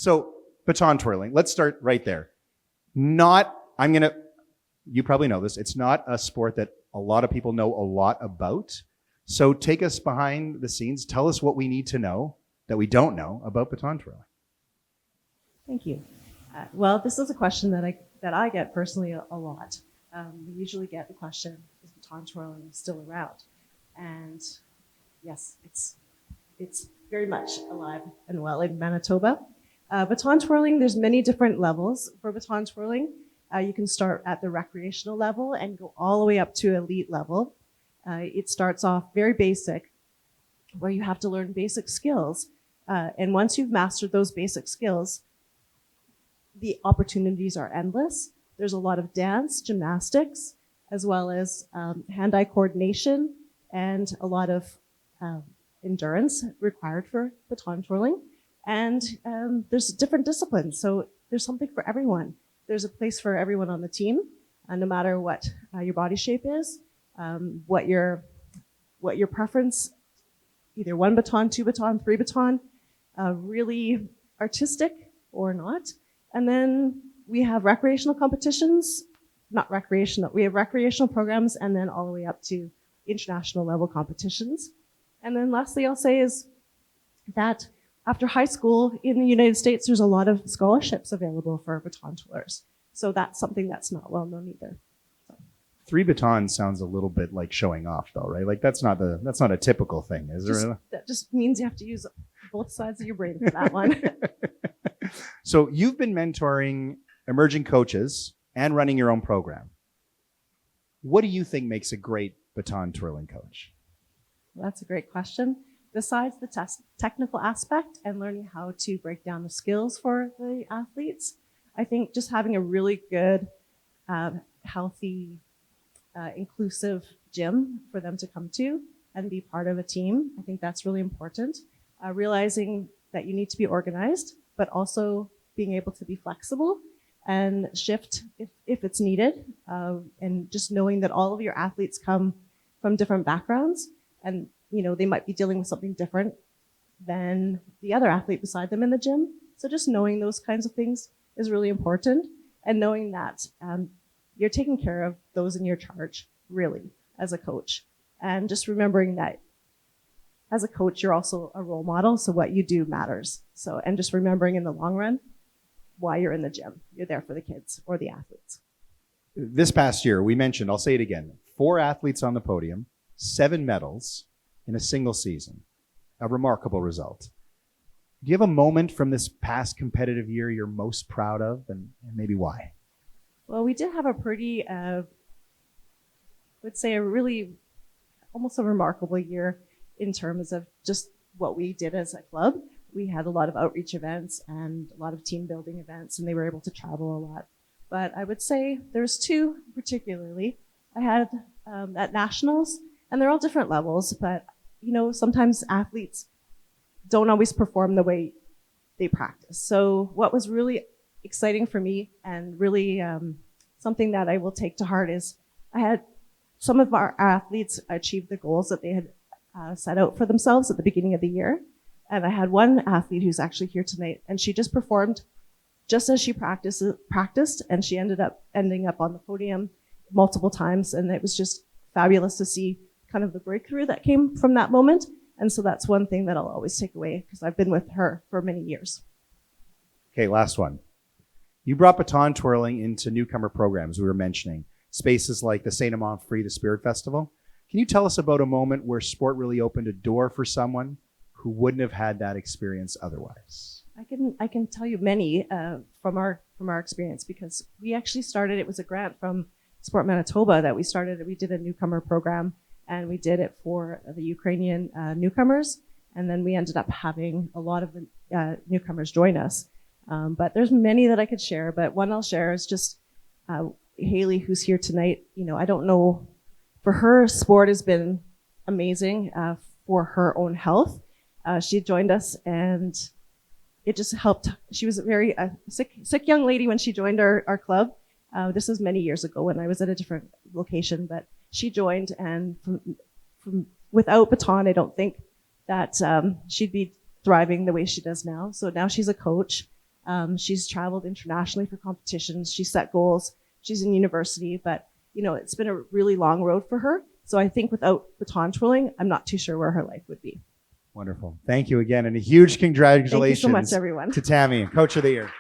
So baton twirling, let's start right there. You probably know this, it's not a sport that a lot of people know a lot about. So take us behind the scenes. Tell us what we need to know that we don't know about baton twirling. Thank you. Well, this is a question that I get personally a lot. We usually get the question, is baton twirling still around? And yes, it's very much alive and well in Manitoba. Baton twirling, there's many different levels for baton twirling. You can start at the recreational level and go all the way up to elite level. It starts off very basic, where you have to learn basic skills. And once you've mastered those basic skills, the opportunities are endless. There's a lot of dance, gymnastics, as well as hand-eye coordination and a lot of endurance required for baton twirling. And there's different disciplines, so there's something for everyone. There's a place for everyone on the team, no matter what your body shape is, what your preference, either 1 baton, 2 baton, 3 baton, really artistic or not. And then we have recreational competitions, not recreational, we have recreational programs, and then all the way up to international level competitions. And then lastly, I'll say is that after high school in the United States, there's a lot of scholarships available for baton twirlers. So that's something that's not well known either. So. 3 batons sounds a little bit like showing off though, right? Like that's not a typical thing, is there? That just means you have to use both sides of your brain for that one. So you've been mentoring emerging coaches and running your own program. What do you think makes a great baton twirling coach? Well, that's a great question. Besides the technical aspect and learning how to break down the skills for the athletes, I think just having a really good, healthy, inclusive gym for them to come to and be part of a team, I think that's really important. Realizing that you need to be organized, but also being able to be flexible and shift if it's needed, and just knowing that all of your athletes come from different backgrounds, and they might be dealing with something different than the other athlete beside them in the gym. So just knowing those kinds of things is really important, and knowing that you're taking care of those in your charge, really, as a coach. And just remembering that as a coach, you're also a role model, so what you do matters. So, and just remembering in the long run why you're in the gym. You're there for the kids or the athletes. This past year, we mentioned, I'll say it again, 4 athletes on the podium, 7 medals in a single season. A remarkable result. Do you have a moment from this past competitive year you're most proud of, and maybe why? Well, we did have a pretty, I would say a really, almost a remarkable year in terms of just what we did as a club. We had a lot of outreach events and a lot of team building events, and they were able to travel a lot. But I would say there's 2 particularly. I had at nationals, and they're all different levels, but sometimes athletes don't always perform the way they practice. So what was really exciting for me and really something that I will take to heart is I had some of our athletes achieve the goals that they had set out for themselves at the beginning of the year. And I had one athlete who's actually here tonight, and she just performed just as she practiced, and she ending up on the podium multiple times. And it was just fabulous to see kind of the breakthrough that came from that moment. And so that's one thing that I'll always take away, because I've been with her for many years. Okay, last one. You brought baton twirling into newcomer programs we were mentioning, spaces like the St. Amant Free, the Spirit Festival. Can you tell us about a moment where sport really opened a door for someone who wouldn't have had that experience otherwise? I can tell you many from our experience, because we actually started, it was a grant from Sport Manitoba that we started. We did a newcomer program, and we did it for the Ukrainian newcomers, and then we ended up having a lot of the newcomers join us. But there's many that I could share, but one I'll share is just Haley, who's here tonight. I don't know, for her, sport has been amazing for her own health. She joined us, and it just helped. She was a very sick young lady when she joined our club. This was many years ago when I was at a different location, but she joined, and from without Baton, I don't think that she'd be thriving the way she does now. So now she's a coach. She's traveled internationally for competitions. She set goals. She's in university, but it's been a really long road for her. So I think without baton twirling, I'm not too sure where her life would be. Wonderful. Thank you again, and a huge congratulations Thank you so much, everyone. to Tammy, Coach of the Year.